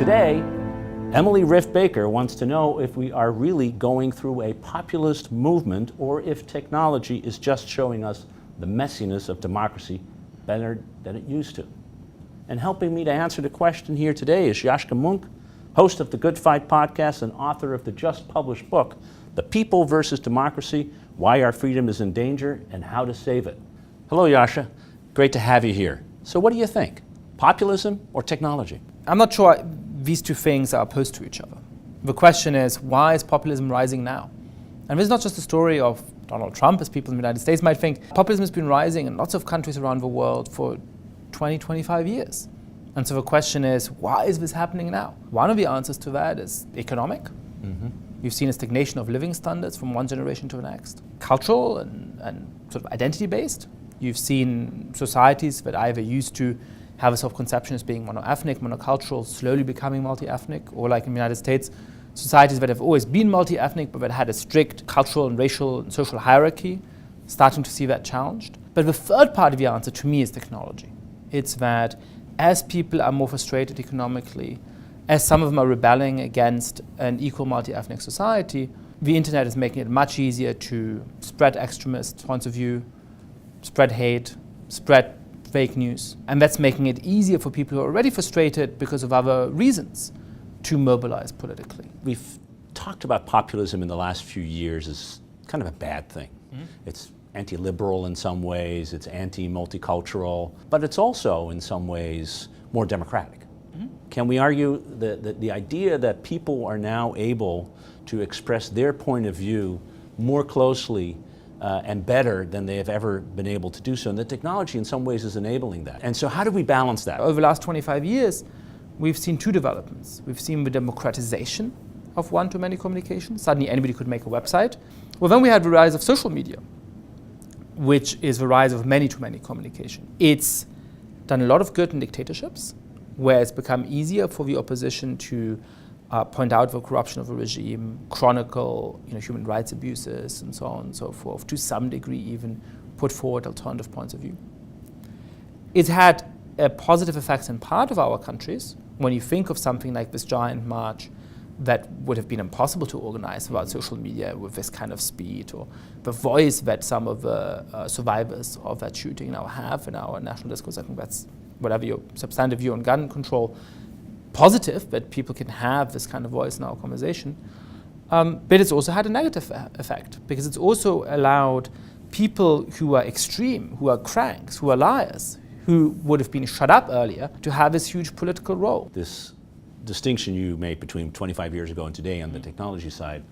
today, Emily Riff Baker wants to know if we are really going through a populist movement or if technology is just showing us the messiness of democracy better than it used to. And helping me to answer the question here today is Yascha Mounk, host of the Good Fight podcast and author of the just published book, The People versus Democracy, Why Our Freedom is in Danger and How to Save It. Hello, Yascha. Great to have you here. So what do you think? Populism or technology? I'm not sure these two things are opposed to each other. The question is, why is populism rising now? And this is not just a story of Donald Trump, as people in the United States might think. Populism has been rising in lots of countries around the world for 20, 25 years. And so the question is, why is this happening now? One of the answers to that is economic. Mm-hmm. You've seen a stagnation of living standards from one generation to the next. Cultural and sort of identity-based. You've seen societies that either used to have a self-conception as being mono-ethnic, monocultural, slowly becoming multi-ethnic, or like in the United States, societies that have always been multi-ethnic but that had a strict cultural and racial and social hierarchy, starting to see that challenged. But the third part of the answer to me is technology. It's that as people are more frustrated economically, as some of them are rebelling against an equal multi-ethnic society, the internet is making it much easier to spread extremist points of view, spread hate, spread fake news. And that's making it easier for people who are already frustrated because of other reasons to mobilize politically. We've talked about populism in the last few years as kind of a bad thing. Mm-hmm. It's anti-liberal in some ways, it's anti-multicultural, but it's also in some ways more democratic. Mm-hmm. Can we argue that the idea that people are now able to express their point of view more closely and better than they have ever been able to do so, and the technology in some ways is enabling that? And so how do we balance that? Over the last 25 years, we've seen two developments. We've seen the democratization of one-to-many communication. Suddenly anybody could make a website. Well, then we had the rise of social media, which is the rise of many-to-many communication. It's done a lot of good in dictatorships, where it's become easier for the opposition to point out the corruption of a regime, chronicle human rights abuses, and so on and so forth, to some degree even put forward alternative points of view. It's had a positive effect in part of our countries. When you think of something like this giant march that would have been impossible to organize without social media with this kind of speed, or the voice that some of the survivors of that shooting now have in our national discourse, I think that's, whatever your substantive view on gun control, positive that people can have this kind of voice in our conversation. But it's also had a negative effect, because it's also allowed people who are extreme, who are cranks, who are liars, who would have been shut up earlier, to have this huge political role. This distinction you made between 25 years ago and today on the technology side,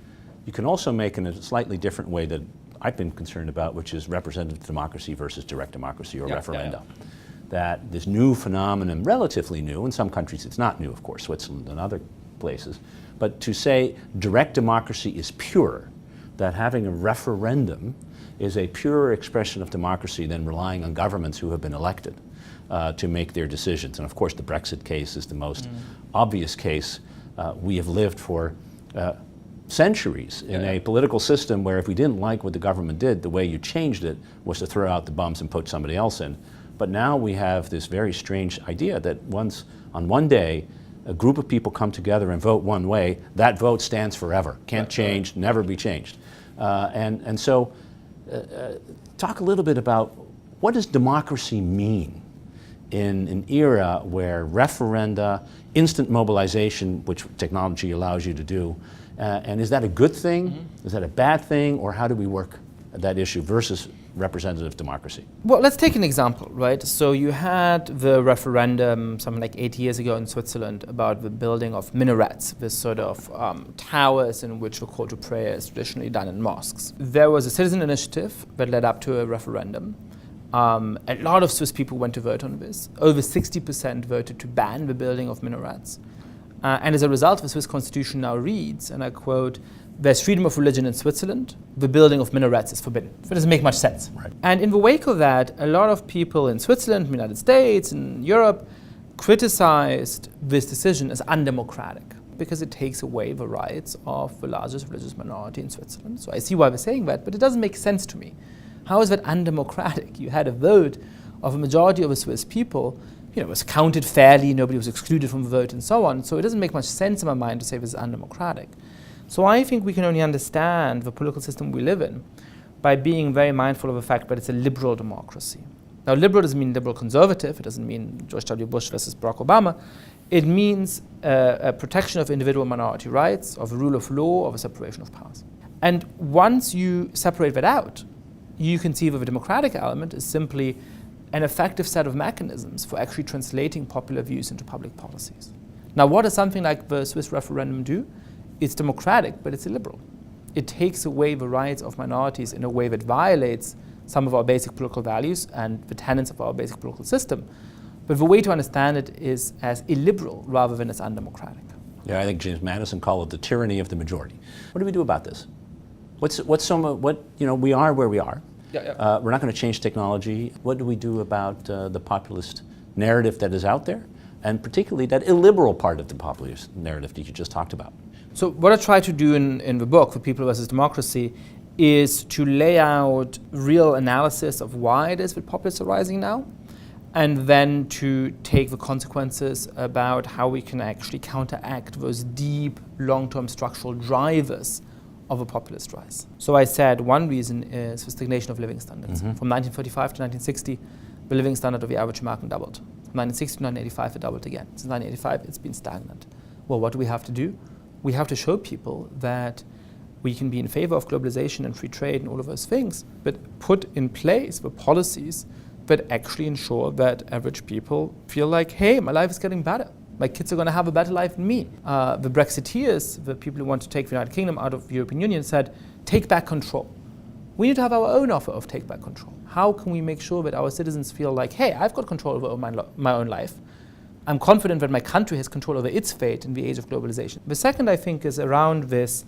you can also make in a slightly different way that I've been concerned about, which is representative democracy versus direct democracy or referenda. Yeah. That this new phenomenon, relatively new, in some countries it's not new, of course, Switzerland and other places, but to say direct democracy is pure, that having a referendum is a purer expression of democracy than relying on governments who have been elected to make their decisions. And of course the Brexit case is the most obvious case. We have lived for centuries in a political system where if we didn't like what the government did, the way you changed it was to throw out the bums and put somebody else in. But now we have this very strange idea that on one day, a group of people come together and vote one way, that vote stands forever, can't change, never be changed. And so talk a little bit about what does democracy mean in an era where referenda, instant mobilization, which technology allows you to do, and is that a good thing? Mm-hmm. Is that a bad thing? Or how do we work that issue versus representative democracy? Well, let's take an example, right? So you had the referendum something like 8 years ago in Switzerland about the building of minarets, this sort of towers in which the call to prayer is traditionally done in mosques. There was a citizen initiative that led up to a referendum. A lot of Swiss people went to vote on this. Over 60% voted to ban the building of minarets. And as a result, the Swiss constitution now reads, and I quote, "There's freedom of religion in Switzerland. The building of minarets is forbidden." That doesn't make much sense. Right. And in the wake of that, a lot of people in Switzerland, the United States, and Europe criticized this decision as undemocratic because it takes away the rights of the largest religious minority in Switzerland. So I see why they're saying that, but it doesn't make sense to me. How is that undemocratic? You had a vote of a majority of the Swiss people was counted fairly, nobody was excluded from the vote and so on. So it doesn't make much sense in my mind to say this is undemocratic. So I think we can only understand the political system we live in by being very mindful of the fact that it's a liberal democracy. Now, liberal doesn't mean liberal conservative. It doesn't mean George W. Bush versus Barack Obama. It means a protection of individual minority rights, of the rule of law, of a separation of powers. And once you separate that out, you can see that the democratic element is simply an effective set of mechanisms for actually translating popular views into public policies. Now, what does something like the Swiss referendum do? It's democratic, but it's illiberal. It takes away the rights of minorities in a way that violates some of our basic political values and the tenets of our basic political system. But the way to understand it is as illiberal rather than as undemocratic. Yeah, I think James Madison called it the tyranny of the majority. What do we do about this? We are where we are. We're not going to change technology. What do we do about the populist narrative that is out there, and particularly that illiberal part of the populist narrative that you just talked about? So what I try to do in the book, For People versus Democracy, is to lay out real analysis of why it is that populists are rising now, and then to take the consequences about how we can actually counteract those deep, long-term structural drivers of a populist rise. So I said one reason is the stagnation of living standards. From 1935 to 1960, the living standard of the average American doubled. From 1960 to 1985, it doubled again. Since 1985, it's been stagnant. Well, what do we have to do? We have to show people that we can be in favor of globalization and free trade and all of those things, but put in place the policies that actually ensure that average people feel like, hey, my life is getting better. My kids are going to have a better life than me. The Brexiteers, the people who want to take the United Kingdom out of the European Union, said, take back control. We need to have our own offer of take back control. How can we make sure that our citizens feel like, hey, I've got control over my own life. I'm confident that my country has control over its fate in the age of globalization. The second, I think, is around this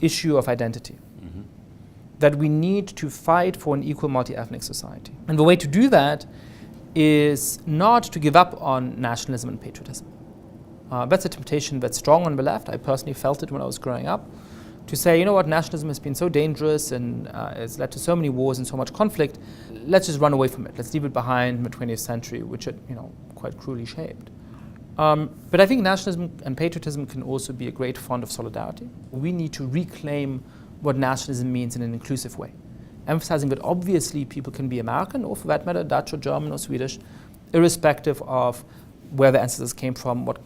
issue of identity. That we need to fight for an equal multi-ethnic society. And the way to do that is not to give up on nationalism and patriotism. That's a temptation that's strong on the left. I personally felt it when I was growing up. To say, you know what, nationalism has been so dangerous and it's led to so many wars and so much conflict, let's just run away from it. Let's leave it behind in the 20th century, which it, quite cruelly shaped. But I think nationalism and patriotism can also be a great font of solidarity. We need to reclaim what nationalism means in an inclusive way, emphasizing that obviously people can be American, or for that matter, Dutch or German or Swedish, irrespective of where their ancestors came from, what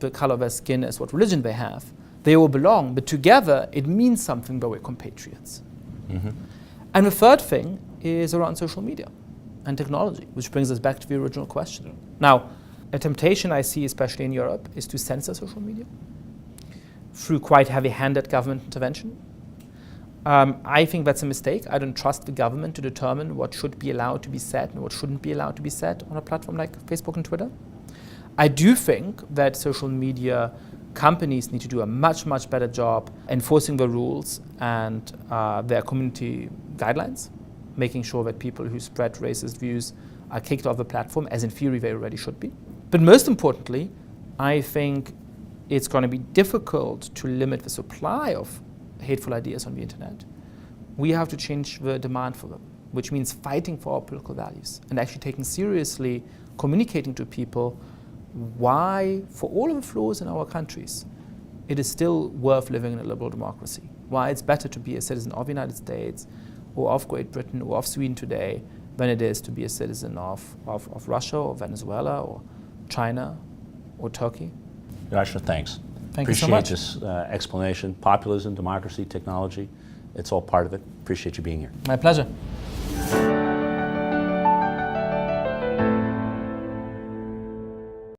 the color of their skin is, what religion they have. They all belong, but together it means something that we're compatriots. And the third thing is around social media and technology, which brings us back to the original question. Now, a temptation I see, especially in Europe, is to censor social media through quite heavy-handed government intervention. I think that's a mistake. I don't trust the government to determine what should be allowed to be said and what shouldn't be allowed to be said on a platform like Facebook and Twitter. I do think that social media companies need to do a much, much better job enforcing the rules and their community guidelines, making sure that people who spread racist views are kicked off the platform, as in theory they already should be. But most importantly, I think it's going to be difficult to limit the supply of hateful ideas on the internet. We have to change the demand for them, which means fighting for our political values and actually taking seriously communicating to people why, for all of the flaws in our countries, it is still worth living in a liberal democracy. Why it's better to be a citizen of the United States or of Great Britain or of Sweden today than it is to be a citizen of Russia or Venezuela or China or Turkey. Yascha, thanks. Thank you so much. Appreciate this explanation. Populism, democracy, technology, it's all part of it. Appreciate you being here. My pleasure.